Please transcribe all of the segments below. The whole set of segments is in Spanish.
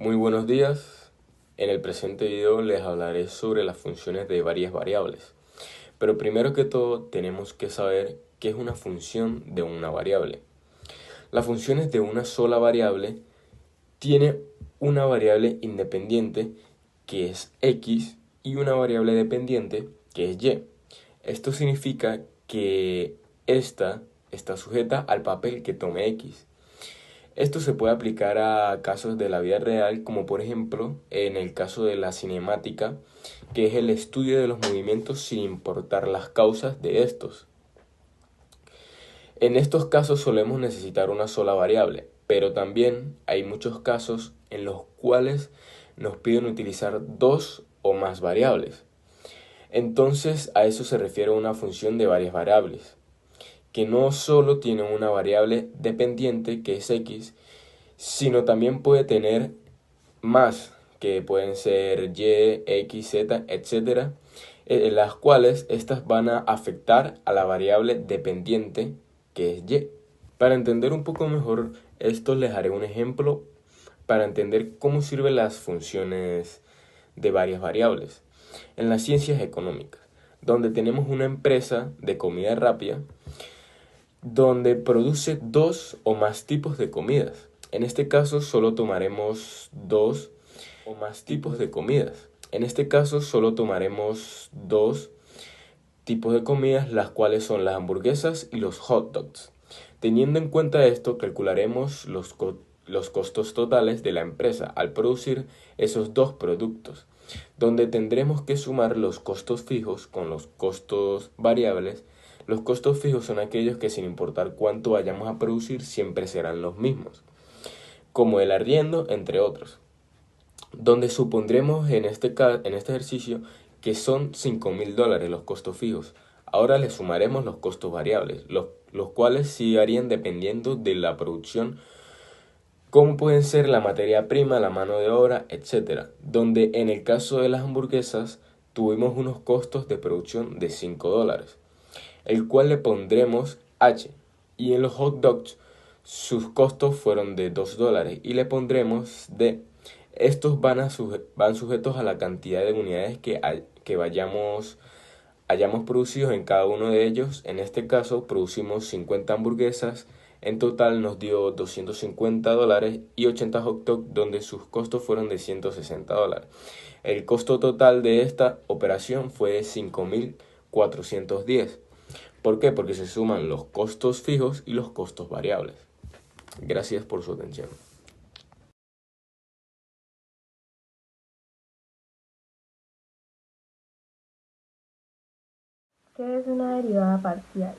Muy buenos días. En el presente video les hablaré sobre las funciones de varias variables. Pero primero que todo tenemos que saber qué es una función de una variable. Las funciones de una sola variable tiene una variable independiente que es x y una variable dependiente que es y. Esto significa que esta está sujeta al papel que tome x. Esto se puede aplicar a casos de la vida real, como por ejemplo en el caso de la cinemática, que es el estudio de los movimientos sin importar las causas de estos. En estos casos solemos necesitar una sola variable, pero también hay muchos casos en los cuales nos piden utilizar dos o más variables. Entonces a eso se refiere una función de varias variables, que no solo tiene una variable dependiente que es x, sino también puede tener más, que pueden ser y, x, z, etcétera, las cuales estas van a afectar a la variable dependiente que es y. Para entender un poco mejor esto, les haré un ejemplo para entender cómo sirven las funciones de varias variables. En las ciencias económicas, donde tenemos una empresa de comida rápida, donde produce dos o más tipos de comidas. En este caso solo tomaremos dos o más tipos de comidas. En este caso solo tomaremos dos tipos de comidas, las cuales son las hamburguesas y los hot dogs. Teniendo en cuenta esto, calcularemos los costos totales de la empresa al producir esos dos productos, donde tendremos que sumar los costos fijos con los costos variables. Los costos fijos son aquellos que, sin importar cuánto vayamos a producir, siempre serán los mismos, como el arriendo, entre otros, donde supondremos en este ejercicio que son $5.000 los costos fijos. Ahora le sumaremos los costos variables, los cuales sí varían dependiendo de la producción, como pueden ser la materia prima, la mano de obra, etc. Donde en el caso de las hamburguesas tuvimos unos costos de producción de $5, el cual le pondremos H, y en los hot dogs sus costos fueron de $2 y le pondremos D. Estos van sujetos a la cantidad de unidades que hayamos producido en cada uno de ellos. En este caso producimos 50 hamburguesas, en total nos dio $250 y 80 hot dogs, donde sus costos fueron de $160. El costo total de esta operación fue de 5.410. ¿Por qué? Porque se suman los costos fijos y los costos variables. Gracias por su atención. ¿Qué es una derivada parcial?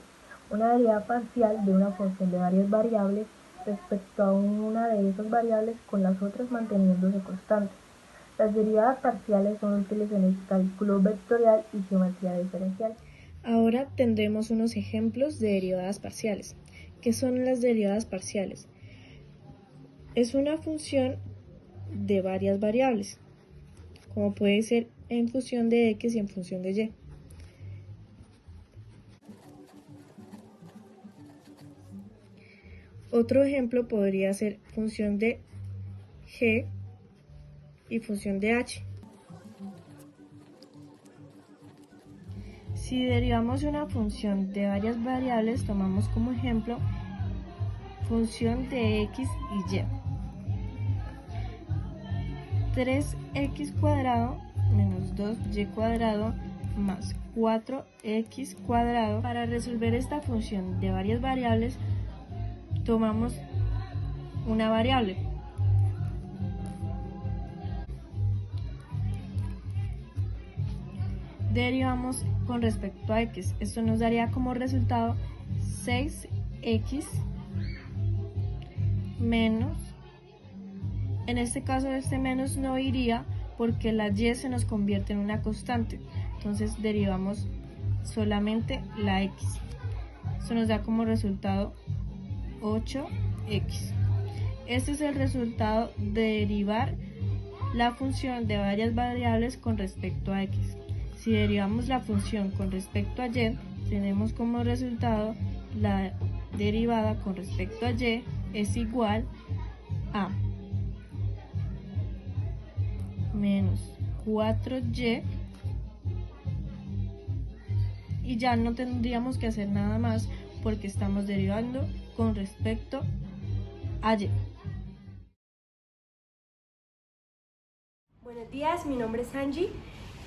Una derivada parcial de una función de varias variables respecto a una de esas variables con las otras manteniéndose constantes. Las derivadas parciales son útiles en el cálculo vectorial y geometría diferencial. Ahora tendremos unos ejemplos de derivadas parciales. ¿Qué son las derivadas parciales? Es una función de varias variables, como puede ser en función de x y en función de y. Otro ejemplo podría ser función de g y función de h. Si derivamos una función de varias variables, tomamos como ejemplo función de x y y. 3x cuadrado menos 2y cuadrado más 4x cuadrado. Para resolver esta función de varias variables, tomamos una variable. Derivamos con respecto a x. Esto nos daría como resultado 6x menos. En este caso este menos no iría porque la y se nos convierte en una constante. Entonces derivamos solamente la x. Esto nos da como resultado 8x. Este es el resultado de derivar la función de varias variables con respecto a x. Si derivamos la función con respecto a y, tenemos como resultado la derivada con respecto a y es igual a menos 4y, y ya no tendríamos que hacer nada más porque estamos derivando con respecto a y. Buenos días, mi nombre es Angie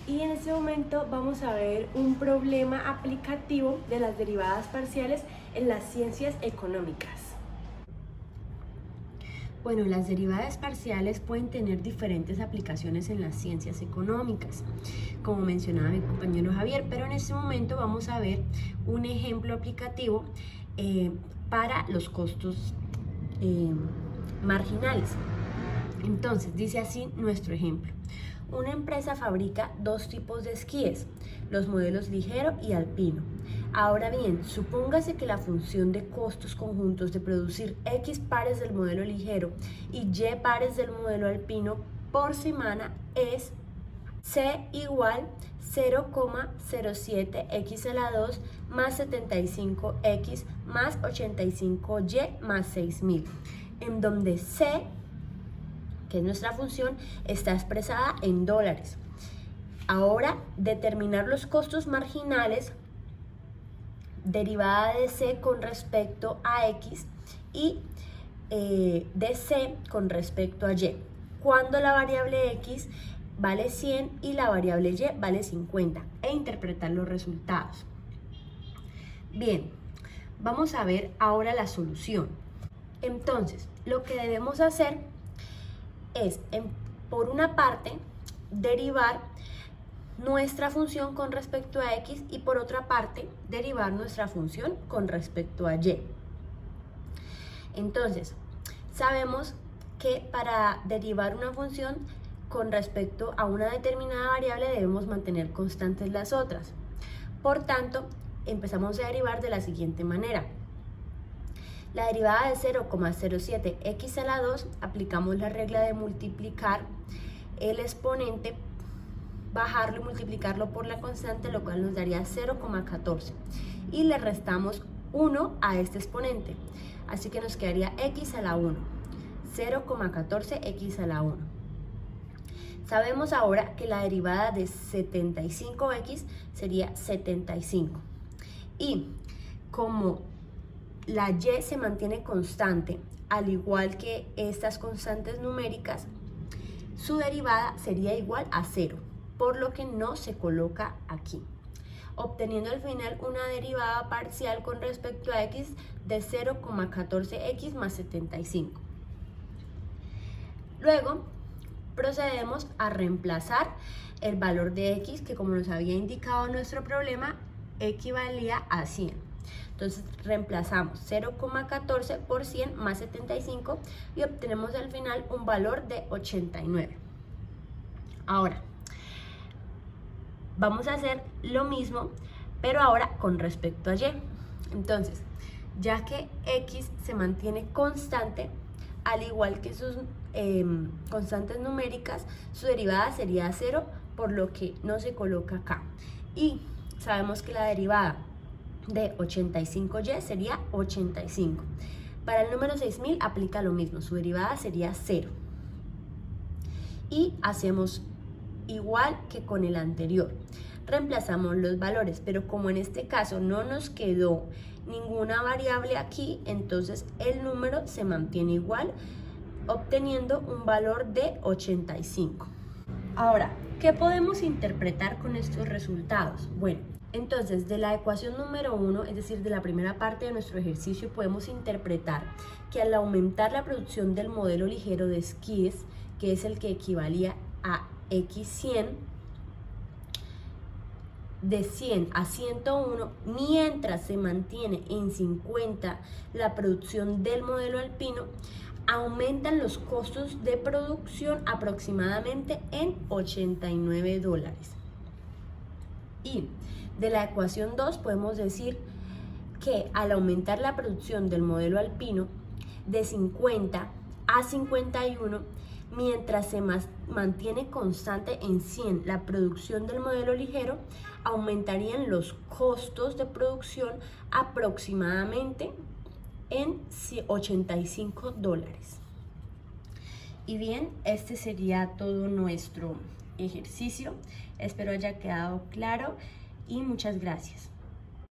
y en este momento vamos a ver un problema aplicativo de las derivadas parciales en las ciencias económicas. Bueno, las derivadas parciales pueden tener diferentes aplicaciones en las ciencias económicas, como mencionaba mi compañero Javier, pero en este momento vamos a ver un ejemplo aplicativo para los costos marginales. Entonces, dice así nuestro ejemplo. Una empresa fabrica dos tipos de esquíes, los modelos ligero y alpino. Ahora bien, supóngase que la función de costos conjuntos de producir X pares del modelo ligero y Y pares del modelo alpino por semana es C igual 0,07x a la 2 más 75x más 85y más 6000, en donde C, que es nuestra función, está expresada en dólares. Ahora, determinar los costos marginales derivada de C con respecto a X y de C con respecto a Y, cuando la variable X vale 100 y la variable Y vale 50, e interpretar los resultados. Bien, vamos a ver ahora la solución. Entonces, lo que debemos hacer es, por una parte, derivar nuestra función con respecto a X y por otra parte, derivar nuestra función con respecto a Y. Entonces, sabemos que para derivar una función con respecto a una determinada variable debemos mantener constantes las otras. Por tanto, empezamos a derivar de la siguiente manera. La derivada de 0,07x a la 2, aplicamos la regla de multiplicar el exponente, bajarlo y multiplicarlo por la constante, lo cual nos daría 0,14. Y le restamos 1 a este exponente, así que nos quedaría x a la 1, 0,14x a la 1. Sabemos ahora que la derivada de 75x sería 75. Y como la y se mantiene constante, al igual que estas constantes numéricas, su derivada sería igual a 0, por lo que no se coloca aquí, obteniendo al final una derivada parcial con respecto a x de 0,14x más 75. Luego, procedemos a reemplazar el valor de x, que como nos había indicado nuestro problema, equivalía a 100. Entonces reemplazamos 0,14 por 100 más 75 y obtenemos al final un valor de 89. Ahora, vamos a hacer lo mismo, pero ahora con respecto a y. Entonces, ya que x se mantiene constante, al igual que sus constantes numéricas, su derivada sería 0, por lo que no se coloca acá. Y sabemos que la derivada de 85y sería 85. Para el número 6000 aplica lo mismo, su derivada sería 0. Y hacemos igual que con el anterior, reemplazamos los valores, pero como en este caso no nos quedó ninguna variable aquí, entonces el número se mantiene igual, obteniendo un valor de 85. Ahora, ¿qué podemos interpretar con estos resultados? Bueno, entonces de la ecuación número 1, es decir, de la primera parte de nuestro ejercicio, podemos interpretar que al aumentar la producción del modelo ligero de esquíes, que es el que equivalía a X100, de 100 a 101, mientras se mantiene en 50 la producción del modelo alpino, aumentan los costos de producción aproximadamente en $89. Y de la ecuación 2 podemos decir que al aumentar la producción del modelo alpino de 50 a 51, mientras se mantiene constante en 100 la producción del modelo ligero, aumentarían los costos de producción aproximadamente en $85. Y bien, este sería todo nuestro ejercicio. Espero haya quedado claro y muchas gracias.